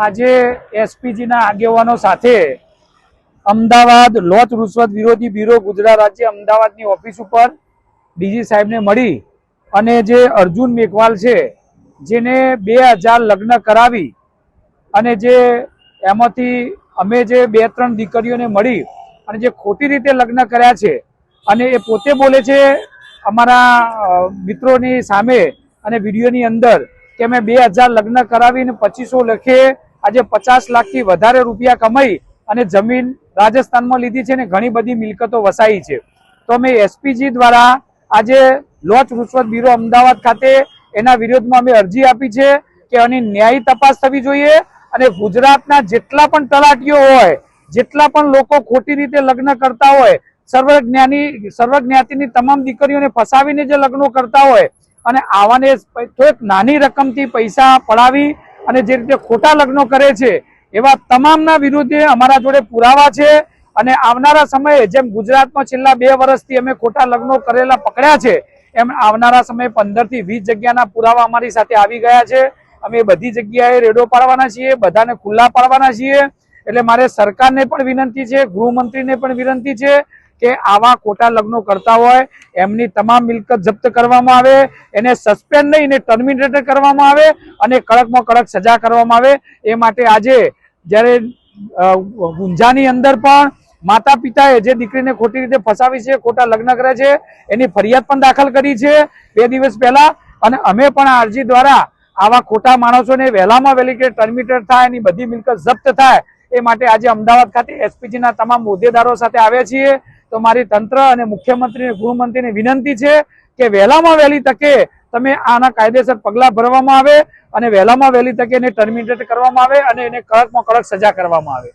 આજે એસપીજીના આગેવાનો સાથે અમદાવાદ લોચ રૂશ્વત વિરોધી બ્યુરો ગુજરાત રાજ્ય અમદાવાદની ઓફિસ ઉપર ડીજી સાહેબને મળી અને જે અર્જુન મેઘવાલ છે જેને 2000 લગ્ન કરાવી અને જે એમાંથી અમે જે 2-3 દીકરીઓને મળી અને જે ખોટી રીતે લગ્ન કર્યા છે અને એ પોતે બોલે છે અમારા મિત્રોની સામે અને વિડીયોની અંદર કે મેં 2000 લગ્ન કરાવીને 2500 લખે આજે 50 લાખથી વધારે રૂપિયા કમાઈ અને જમીન રાજસ્થાનમાં લીધી છે ને ઘણી બધી મિલકતો વસાઈ છે। તો અમે એસપીજી દ્વારા આજે લોચ રૂશ્વત બ્યુરો અમદાવાદ ખાતે એના વિરોધમાં અમે અરજી આપી છે કે આની ન્યાયી તપાસ થવી જોઈએ અને ગુજરાતના જેટલા પણ તલાટીઓ હોય, જેટલા પણ લોકો ખોટી રીતે લગ્ન કરતા હોય, સર્વજ્ઞાતિની તમામ દીકરીઓને ફસાવીને જે લગ્નો કરતા હોય અને આવાને થોડીક નાની રકમથી પૈસા પડાવી અને જે રીતે ખોટા લગ્નો કરે છે એવા તમામના વિરુદ્ધે અમારા જોડે પુરાવા છે અને આવનારા સમયે જેમ ગુજરાતમાં છેલ્લા 2 વર્ષથી અમે ખોટા લગ્નો કરેલા પકડ્યા છે એમ આવનારા સમયે 15 થી 20 જગ્યાના પુરાવા અમારી સાથે આવી ગયા છે। અમે બધી જગ્યાએ રેડો પાડવાના છીએ, બધાને ખુલ્લા પાડવાના છીએ। એટલે મારે સરકારને પણ વિનંતી છે, ગૃહમંત્રીને પણ વિનંતી છે કે આવા ખોટા લગ્નો કરતા હોય એમની તમામ મિલકત જપ્ત કરવામાં આવે, એને સસ્પેન્ડ નહીં એને ટર્મિનેટ કરવામાં આવે અને કડકમાં કડક સજા કરવામાં આવે। એ માટે આજે જ્યારે ગુંજાની અંદર પણ માતા પિતાએ જે દીકરીને ખોટી રીતે ફસાવી છે, ખોટા લગ્ન કરે છે એની ફરિયાદ પણ દાખલ કરી છે 2 દિવસ પહેલા અને અમે પણ આ અરજી દ્વારા આવા ખોટા માણસોને વહેલામાં વહેલી કે ટર્મિનેટ થાય, એની બધી મિલકત જપ્ત થાય એ માટે આજે અમદાવાદ ખાતે એસપીજીના તમામ હોદ્દેદારો સાથે આવ્યા છીએ। તો મારી તંત્ર અને મુખ્યમંત્રી અને ગૃહમંત્રીને વિનંતી છે કે વહેલામાં વહેલી તકે તમે આના કાયદેસર પગલાં ભરવામાં આવે અને વહેલામાં વહેલી તકે એને ટર્મિનેટ કરવામાં આવે અને એને કડકમાં કડક સજા કરવામાં આવે।